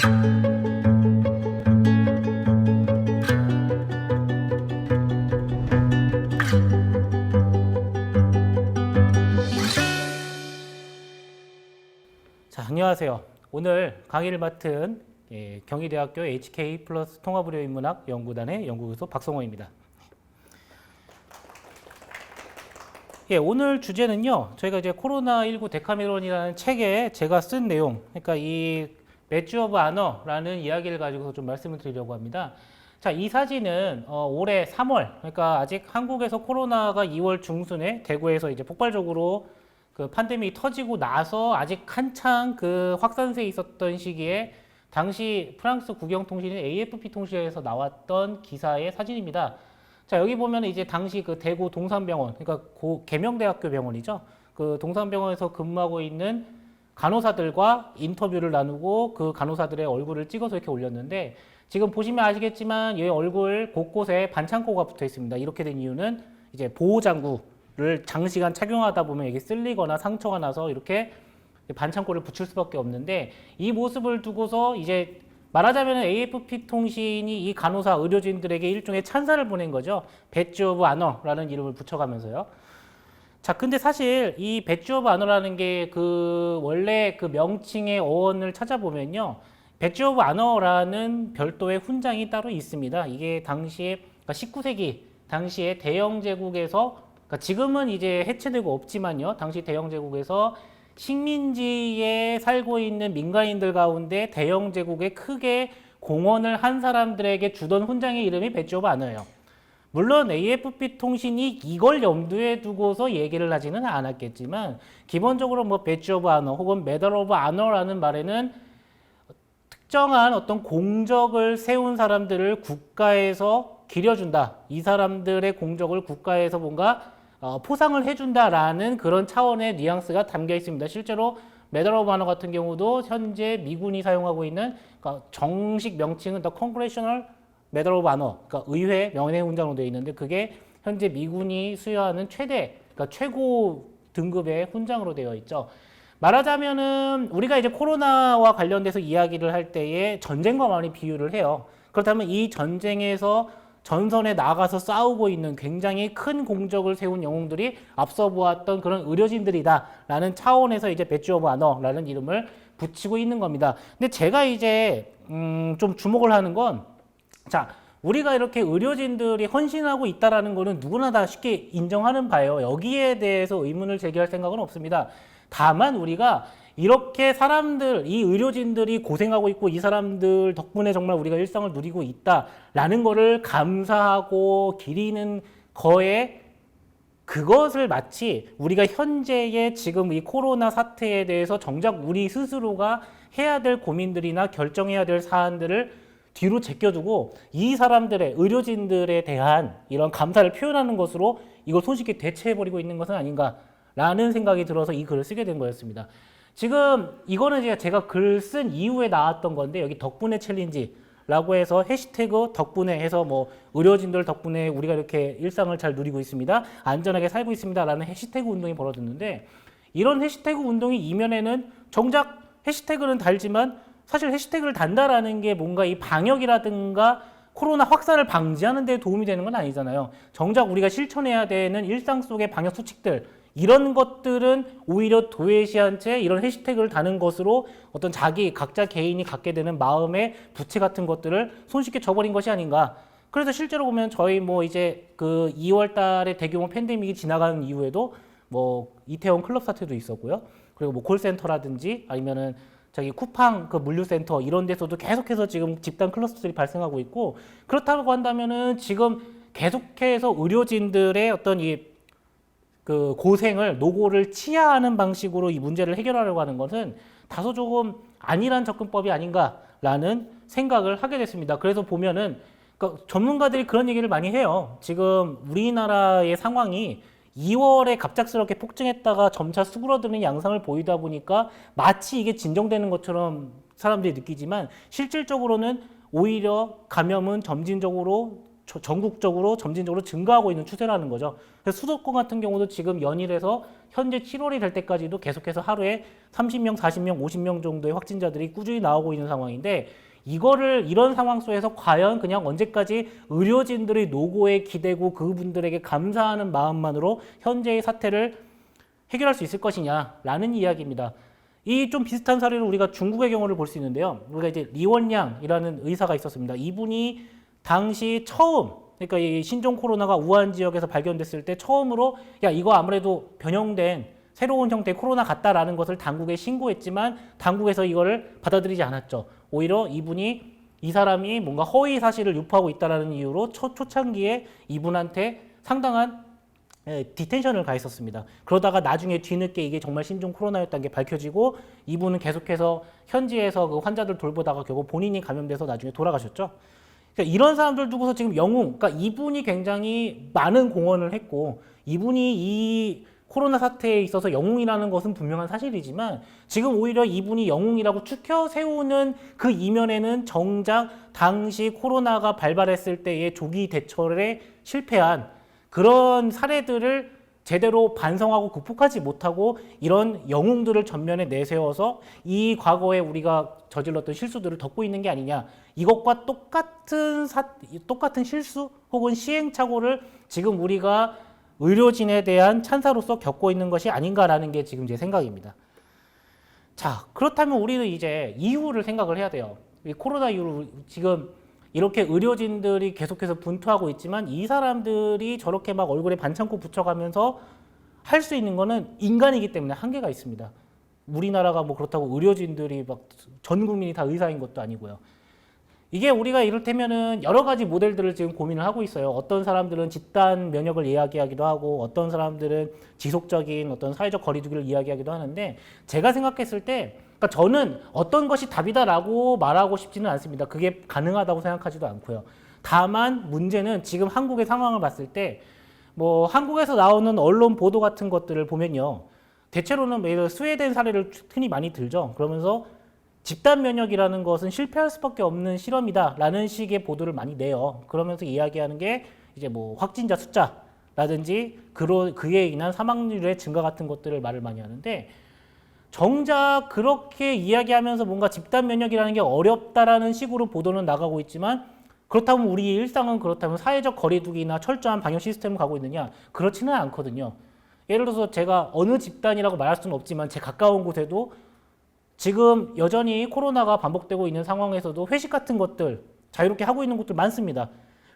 자, 안녕하세요. 오늘 강의를 맡은 경희대학교 HK 플러스 통합의료인문학 연구단의 연구교수 박성호입니다. 오늘 주제는요, 저희가 이제 코로나19 데카메론이라는 책에 제가 쓴 내용, 그러니까 이 배지 오브 아너라는 이야기를 가지고 좀 말씀을 드리려고 합니다. 자, 이 사진은 올해 3월, 그러니까 아직 한국에서 코로나가 2월 중순에 대구에서 이제 폭발적으로 그 팬데믹이 터지고 나서 아직 한창 그 확산세에 있었던 시기에 당시 프랑스 국영통신인 AFP 통신에서 나왔던 기사의 사진입니다. 자, 여기 보면 이제 당시 그 대구 동산병원, 그러니까 계명대학교 병원이죠. 그 동산병원에서 근무하고 있는 간호사들과 인터뷰를 나누고 그 간호사들의 얼굴을 찍어서 이렇게 올렸는데, 지금 보시면 아시겠지만 이 얼굴 곳곳에 반창고가 붙어 있습니다. 이렇게 된 이유는 이제 보호장구를 장시간 착용하다 보면 이게 쓸리거나 상처가 나서 이렇게 반창고를 붙일 수밖에 없는데, 이 모습을 두고서 이제 말하자면 AFP 통신이 이 간호사 의료진들에게 일종의 찬사를 보낸 거죠. 배지 오브 아너라는 이름을 붙여가면서요. 자, 근데 사실 이 배지 오브 아너라는 게 그 원래 그 명칭의 어원을 찾아보면요, 배지 오브 아너라는 별도의 훈장이 따로 있습니다. 이게 당시에, 그러니까 19세기 당시에 대영 제국에서, 그러니까 지금은 이제 해체되고 없지만요, 당시 대영 제국에서 식민지에 살고 있는 민간인들 가운데 대영 제국에 크게 공헌을 한 사람들에게 주던 훈장의 이름이 배지 오브 아너예요. 물론 AFP 통신이 이걸 염두에 두고서 얘기를 하지는 않았겠지만, 기본적으로 뭐 배지 오브 아너 혹은 메달 오브 아너라는 말에는 특정한 어떤 공적을 세운 사람들을 국가에서 기려준다, 이 사람들의 공적을 국가에서 뭔가 포상을 해준다라는 그런 차원의 뉘앙스가 담겨 있습니다. 실제로 메달 오브 아너 같은 경우도 현재 미군이 사용하고 있는, 그러니까 정식 명칭은 The Congressional Medal of Honor, 그러니까 의회 명예 훈장으로 되어 있는데, 그게 현재 미군이 수여하는 최대, 그러니까 최고 등급의 훈장으로 되어 있죠. 말하자면은 우리가 이제 코로나와 관련돼서 이야기를 할 때에 전쟁과 많이 비유를 해요. 그렇다면 이 전쟁에서 전선에 나가서 싸우고 있는 굉장히 큰 공적을 세운 영웅들이 앞서 보았던 그런 의료진들이다라는 차원에서 이제 배지 오브 아너라는 이름을 붙이고 있는 겁니다. 근데 제가 이제 좀 주목을 하는 건, 자, 우리가 이렇게 의료진들이 헌신하고 있다라는 거는 누구나 다 쉽게 인정하는 바예요. 여기에 대해서 의문을 제기할 생각은 없습니다. 다만 우리가 이렇게 사람들, 이 의료진들이 고생하고 있고 이 사람들 덕분에 정말 우리가 일상을 누리고 있다라는 거를 감사하고 기리는 거에, 그것을 마치 우리가 현재의 지금 이 코로나 사태에 대해서 정작 우리 스스로가 해야 될 고민들이나 결정해야 될 사안들을 뒤로 제껴두고 이 사람들의, 의료진들에 대한 이런 감사를 표현하는 것으로 이걸 손쉽게 대체해버리고 있는 것은 아닌가라는 생각이 들어서 이 글을 쓰게 된 거였습니다. 지금 이거는 제가 글 쓴 이후에 나왔던 건데, 여기 덕분에 챌린지라고 해서 해시태그 덕분에 해서 뭐 의료진들 덕분에 우리가 이렇게 일상을 잘 누리고 있습니다, 안전하게 살고 있습니다 라는 해시태그 운동이 벌어졌는데, 이런 해시태그 운동이 이면에는 정작 해시태그는 달지만 사실 해시태그를 단다라는 게 뭔가 이 방역이라든가 코로나 확산을 방지하는 데 도움이 되는 건 아니잖아요. 정작 우리가 실천해야 되는 일상 속의 방역 수칙들, 이런 것들은 오히려 도외시한 채 이런 해시태그를 다는 것으로 어떤 각자 개인이 갖게 되는 마음의 부채 같은 것들을 손쉽게 줘버린 것이 아닌가. 그래서 실제로 보면 저희 뭐 이제 그 2월 달에 대규모 팬데믹이 지나가는 이후에도 뭐 이태원 클럽 사태도 있었고요. 그리고 뭐 콜센터라든지 아니면은 저기 쿠팡 그 물류센터 이런 데서도 계속해서 지금 집단 클러스터들이 발생하고 있고, 그렇다고 한다면은 지금 계속해서 의료진들의 어떤 그 고생을, 노고를 치하하는 방식으로 이 문제를 해결하려고 하는 것은 다소 조금 안일한 접근법이 아닌가라는 생각을 하게 됐습니다. 그래서 보면은 그러니까 전문가들이 그런 얘기를 많이 해요. 지금 우리나라의 상황이 2월에 갑작스럽게 폭증했다가 점차 수그러드는 양상을 보이다 보니까 마치 이게 진정되는 것처럼 사람들이 느끼지만, 실질적으로는 오히려 감염은 점진적으로 전국적으로 점진적으로 증가하고 있는 추세라는 거죠. 그래서 수도권 같은 경우도 지금 연일에서 현재 7월이 될 때까지도 계속해서 하루에 30명, 40명, 50명 정도의 확진자들이 꾸준히 나오고 있는 상황인데 이런 상황 속에서 과연 그냥 언제까지 의료진들의 노고에 기대고 그분들에게 감사하는 마음만으로 현재의 사태를 해결할 수 있을 것이냐라는 이야기입니다. 이 좀 비슷한 사례를 우리가 중국의 경우를 볼 수 있는데요. 우리가 이제 리원양이라는 의사가 있었습니다. 이분이 당시 처음, 그러니까 이 신종 코로나가 우한 지역에서 발견됐을 때 처음으로 야 이거 아무래도 변형된 새로운 형태의 코로나 같다라는 것을 당국에 신고했지만 당국에서 이거를 받아들이지 않았죠. 오히려 이 사람이 뭔가 허위 사실을 유포하고 있다라는 이유로 초창기에 이분한테 상당한 디텐션을 가했었습니다. 그러다가 나중에 뒤늦게 이게 정말 신종 코로나였다는 게 밝혀지고 이분은 계속해서 현지에서 그 환자들 돌보다가 결국 본인이 감염돼서 나중에 돌아가셨죠. 그러니까 이런 사람들 두고서 지금 영웅, 그러니까 이분이 굉장히 많은 공헌을 했고 이분이 이 코로나 사태에 있어서 영웅이라는 것은 분명한 사실이지만 지금 오히려 이분이 영웅이라고 추켜 세우는 그 이면에는 정작 당시 코로나가 발발했을 때의 조기 대처에 실패한 그런 사례들을 제대로 반성하고 극복하지 못하고 이런 영웅들을 전면에 내세워서 이 과거에 우리가 저질렀던 실수들을 덮고 있는 게 아니냐. 이것과 똑같은 실수 혹은 시행착오를 지금 우리가 의료진에 대한 찬사로서 겪고 있는 것이 아닌가라는 게 지금 제 생각입니다. 자, 그렇다면 우리는 이제 이후를 생각을 해야 돼요. 이 코로나 이후로 지금 이렇게 의료진들이 계속해서 분투하고 있지만 이 사람들이 저렇게 막 얼굴에 반창고 붙여가면서 할 수 있는 거는 인간이기 때문에 한계가 있습니다. 우리나라가 뭐 그렇다고 의료진들이 막 전 국민이 다 의사인 것도 아니고요. 이게 우리가 이를테면은 여러 가지 모델들을 지금 고민을 하고 있어요. 어떤 사람들은 집단 면역을 이야기하기도 하고 어떤 사람들은 지속적인 어떤 사회적 거리두기를 이야기하기도 하는데 제가 생각했을 때 그러니까 저는 어떤 것이 답이다라고 말하고 싶지는 않습니다. 그게 가능하다고 생각하지도 않고요. 다만 문제는 지금 한국의 상황을 봤을 때 뭐 한국에서 나오는 언론 보도 같은 것들을 보면요. 대체로는 스웨덴 사례를 흔히 많이 들죠. 그러면서 집단 면역이라는 것은 실패할 수밖에 없는 실험이다라는 식의 보도를 많이 내요. 그러면서 이야기하는 게 이제 뭐 확진자 숫자라든지 그에 인한 사망률의 증가 같은 것들을 말을 많이 하는데 정작 그렇게 이야기하면서 뭔가 집단 면역이라는 게 어렵다라는 식으로 보도는 나가고 있지만 그렇다면 우리 일상은 그렇다면 사회적 거리두기나 철저한 방역 시스템을 가고 있느냐? 그렇지는 않거든요. 예를 들어서 제가 어느 집단이라고 말할 수는 없지만 제 가까운 곳에도 지금 여전히 코로나가 반복되고 있는 상황에서도 회식 같은 것들 자유롭게 하고 있는 곳들 많습니다.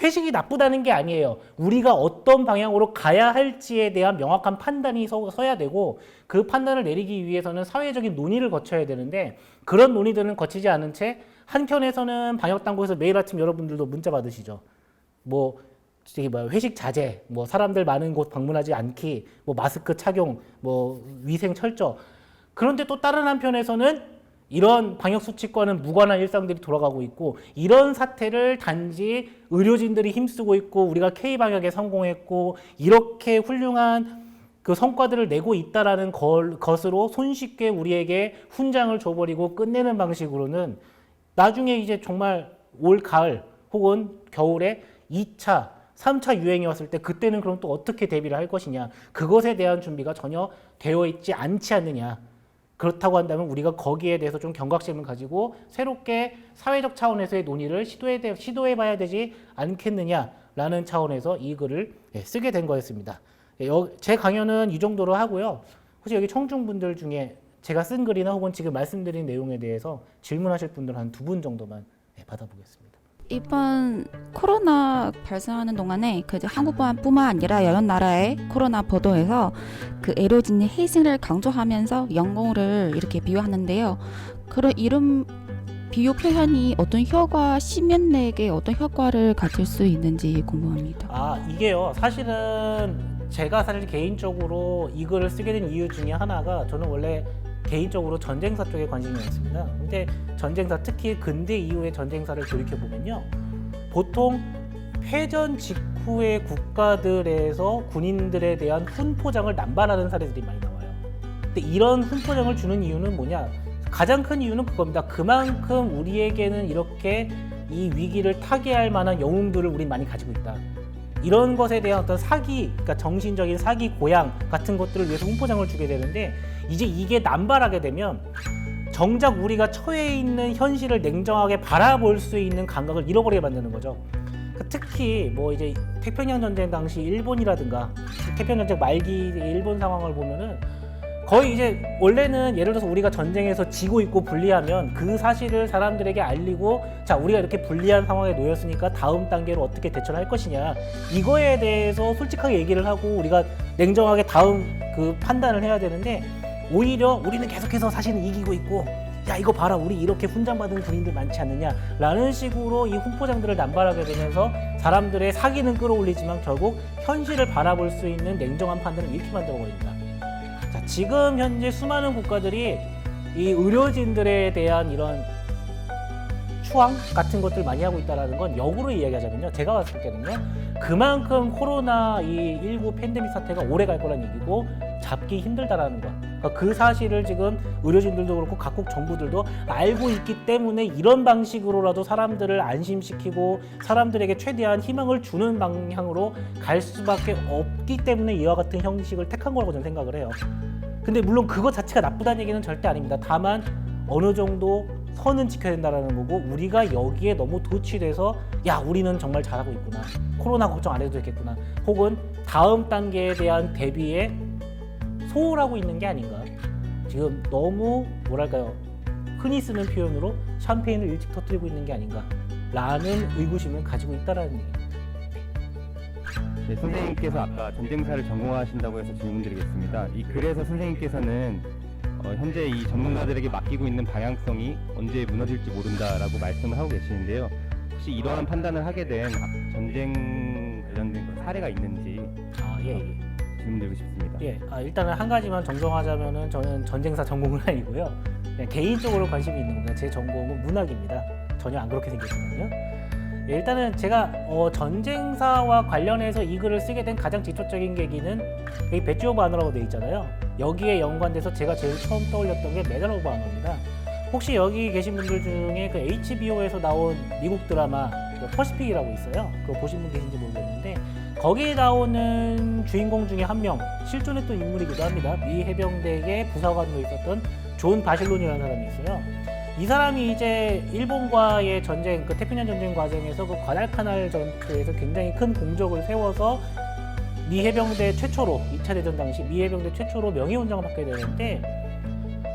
회식이 나쁘다는 게 아니에요. 우리가 어떤 방향으로 가야 할지에 대한 명확한 판단이 서야 되고 그 판단을 내리기 위해서는 사회적인 논의를 거쳐야 되는데 그런 논의들은 거치지 않은 채 한편에서는 방역당국에서 매일 아침 여러분들도 문자 받으시죠. 뭐 회식 자제, 뭐 사람들 많은 곳 방문하지 않기, 뭐 마스크 착용, 뭐 위생 철저. 그런데 또 다른 한편에서는 이런 방역수칙과는 무관한 일상들이 돌아가고 있고 이런 사태를 단지 의료진들이 힘쓰고 있고 우리가 K방역에 성공했고 이렇게 훌륭한 그 성과들을 내고 있다라는 것으로 손쉽게 우리에게 훈장을 줘버리고 끝내는 방식으로는 나중에 이제 정말 올 가을 혹은 겨울에 2차, 3차 유행이 왔을 때 그때는 그럼 또 어떻게 대비를 할 것이냐 그것에 대한 준비가 전혀 되어 있지 않지 않느냐. 그렇다고 한다면 우리가 거기에 대해서 좀 경각심을 가지고 새롭게 사회적 차원에서의 논의를 시도해봐야 되지 않겠느냐라는 차원에서 이 글을 쓰게 된 거였습니다. 제 강연은 이 정도로 하고요. 혹시 여기 청중분들 중에 제가 쓴 글이나 혹은 지금 말씀드린 내용에 대해서 질문하실 분들 한 2분 정도만 받아보겠습니다. 이번 코로나 발생하는 동안에 한국뿐만 아니라 여러 나라의 코로나 보도에서 그 의료진의 희생을 강조하면서 영웅을 이렇게 비유하는데요. 그런 이런 비유 표현이 어떤 시민에게 어떤 효과를 가질 수 있는지 궁금합니다. 이게요. 사실은 제가 개인적으로 이 글을 쓰게 된 이유 중에 하나가 저는 원래 개인적으로 전쟁사 쪽에 관심이 많습니다. 근데 전쟁사, 특히 근대 이후의 전쟁사를 돌이켜보면요. 보통 패전 직후의 국가들에서 군인들에 대한 훈포장을 남발하는 사례들이 많이 나와요. 근데 이런 훈포장을 주는 이유는 뭐냐? 가장 큰 이유는 그겁니다. 그만큼 우리에게는 이렇게 이 위기를 타개할 만한 영웅들을 우린 많이 가지고 있다. 이런 것에 대한 어떤 사기, 그러니까 정신적인 사기 고양 같은 것들을 위해서 훈포장을 주게 되는데 이제 이게 남발하게 되면 정작 우리가 처해 있는 현실을 냉정하게 바라볼 수 있는 감각을 잃어버리게 만드는 거죠. 특히 뭐 이제 태평양 전쟁 당시 일본이라든가 태평양 전쟁 말기 일본 상황을 보면은 거의 이제 원래는 예를 들어서 우리가 전쟁에서 지고 있고 불리하면 그 사실을 사람들에게 알리고 자 우리가 이렇게 불리한 상황에 놓였으니까 다음 단계로 어떻게 대처를 할 것이냐 이거에 대해서 솔직하게 얘기를 하고 우리가 냉정하게 다음 그 판단을 해야 되는데 오히려 우리는 계속해서 사실은 이기고 있고 야 이거 봐라 우리 이렇게 훈장받은 군인들 많지 않느냐 라는 식으로 이 훈포장들을 남발하게 되면서 사람들의 사기는 끌어올리지만 결국 현실을 바라볼 수 있는 냉정한 판단을 잃게 만들어버립니다. 자, 지금 현재 수많은 국가들이 이 의료진들에 대한 이런 추앙 같은 것들 많이 하고 있다는 건 역으로 이야기하자면요. 제가 봤을 때는요. 그만큼 코로나19 팬데믹 사태가 오래 갈 거란 얘기고 잡기 힘들다라는 거. 그러니까 그 사실을 지금 의료진들도 그렇고 각국 정부들도 알고 있기 때문에 이런 방식으로라도 사람들을 안심시키고 사람들에게 최대한 희망을 주는 방향으로 갈 수밖에 없기 때문에 이와 같은 형식을 택한 거라고 저는 생각을 해요. 근데 물론 그거 자체가 나쁘다는 얘기는 절대 아닙니다. 다만 어느 정도 선은 지켜야 된다는 거고 우리가 여기에 너무 도취돼서 야 우리는 정말 잘하고 있구나 코로나 걱정 안 해도 되겠구나 혹은 다음 단계에 대한 대비에 소홀하고 있는 게 아닌가 지금 너무 뭐랄까요 흔히 쓰는 표현으로 샴페인을 일찍 터뜨리고 있는 게 아닌가 라는 의구심을 가지고 있다는 얘기입니다. 네, 선생님께서 아까 전쟁사를 전공하신다고 해서 질문드리겠습니다. 이 글에서 선생님께서는 현재 이 전문가들에게 맡기고 있는 방향성이 언제 무너질지 모른다라고 말씀을 하고 계시는데요. 혹시 이러한 판단을 하게 된 전쟁 관련된 사례가 있는지 예. 질문드리고 싶습니다. 예, 일단은 한 가지만 정정하자면은 저는 전쟁사 전공은 아니고요. 그냥 개인적으로 관심이 있는 겁니다. 제 전공은 문학입니다. 전혀 안 그렇게 생겼지만요. 예, 일단은 제가 전쟁사와 관련해서 이 글을 쓰게 된 가장 직접적인 계기는 여기 배지 오브 아너라고 되어 있잖아요. 여기에 연관돼서 제가 제일 처음 떠올렸던 게 메달 오브 아너입니다. 혹시 여기 계신 분들 중에 그 HBO에서 나온 미국 드라마 퍼시픽이라고 있어요. 그거 보신 분 계신지 모르겠는데 거기에 나오는 주인공 중에 한 명 실존했던 인물이기도 합니다. 미 해병대의 부사관으로 있었던 존 바실론이라는 사람이 있어요. 이 사람이 이제 일본과의 전쟁, 그 태평양 전쟁 과정에서 그 과달카날 전투에서 굉장히 큰 공적을 세워서 미 해병대 최초로 2차 대전 당시 미 해병대 최초로 명예훈장을 받게 되는데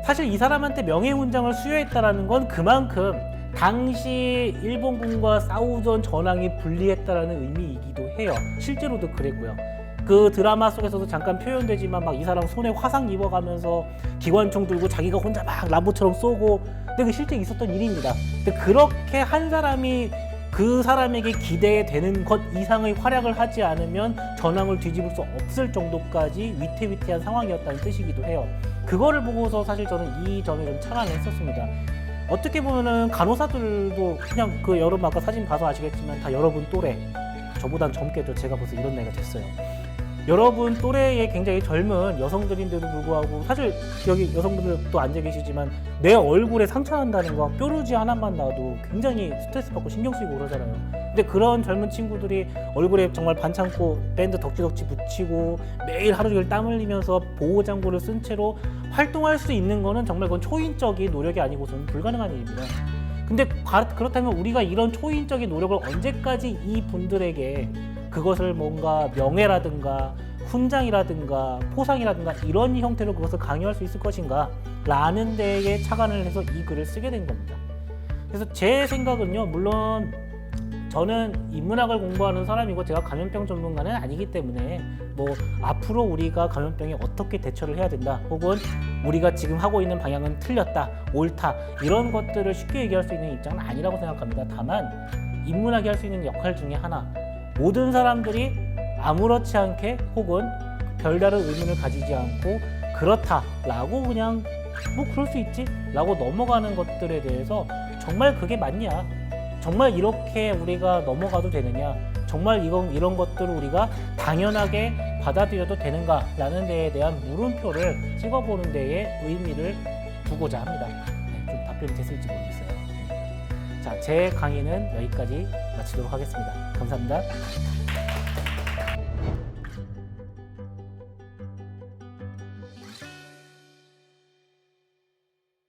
사실 이 사람한테 명예훈장을 수여했다라는 건 그만큼 당시 일본군과 싸우던 전황이 불리했다라는 의미이기도 해요. 실제로도 그랬고요. 그 드라마 속에서도 잠깐 표현되지만 막 이 사람 손에 화상 입어가면서 기관총 들고 자기가 혼자 막 람보처럼 쏘고 근데 그 실제 있었던 일입니다. 근데 그렇게 한 사람이 그 사람에게 기대되는 것 이상의 활약을 하지 않으면 전황을 뒤집을 수 없을 정도까지 위태위태한 상황이었다는 뜻이기도 해요. 그거를 보고서 사실 저는 이 점에 좀 착안을 했었습니다. 어떻게 보면은 간호사들도 그냥 그 여러분 아까 사진 봐서 아시겠지만 다 여러분 또래 저보단 젊게도 제가 벌써 이런 나이가 됐어요. 여러분 또래의 굉장히 젊은 여성들인데도 불구하고 사실 여기 여성분들도 앉아 계시지만 내 얼굴에 상처 난다는 거 뾰루지 하나만 나도 굉장히 스트레스 받고 신경 쓰이고 그러잖아요. 근데 그런 젊은 친구들이 얼굴에 정말 반창고 밴드 덕지덕지 붙이고 매일 하루 종일 땀 흘리면서 보호장구를 쓴 채로 활동할 수 있는 거는 정말 그건 초인적인 노력이 아니고서는 불가능한 일입니다. 근데 그렇다면 우리가 이런 초인적인 노력을 언제까지 이 분들에게 그것을 뭔가 명예라든가 훈장이라든가 포상이라든가 이런 형태로 그것을 강요할 수 있을 것인가 라는 데에 착안을 해서 이 글을 쓰게 된 겁니다. 그래서 제 생각은요, 물론 저는 인문학을 공부하는 사람이고 제가 감염병 전문가는 아니기 때문에 뭐 앞으로 우리가 감염병에 어떻게 대처를 해야 된다 혹은 우리가 지금 하고 있는 방향은 틀렸다 옳다 이런 것들을 쉽게 얘기할 수 있는 입장은 아니라고 생각합니다. 다만 인문학이 할 수 있는 역할 중에 하나, 모든 사람들이 아무렇지 않게 혹은 별다른 의문을 가지지 않고 그렇다라고 그냥 뭐 그럴 수 있지 라고 넘어가는 것들에 대해서 정말 그게 맞냐, 정말 이렇게 우리가 넘어가도 되느냐, 정말 이런 것들을 우리가 당연하게 받아들여도 되는가라는 데에 대한 물음표를 찍어보는 데에 의미를 두고자 합니다. 네, 좀 답변이 됐을지 모르겠어요. 자, 제 강의는 여기까지 마치도록 하겠습니다. 감사합니다.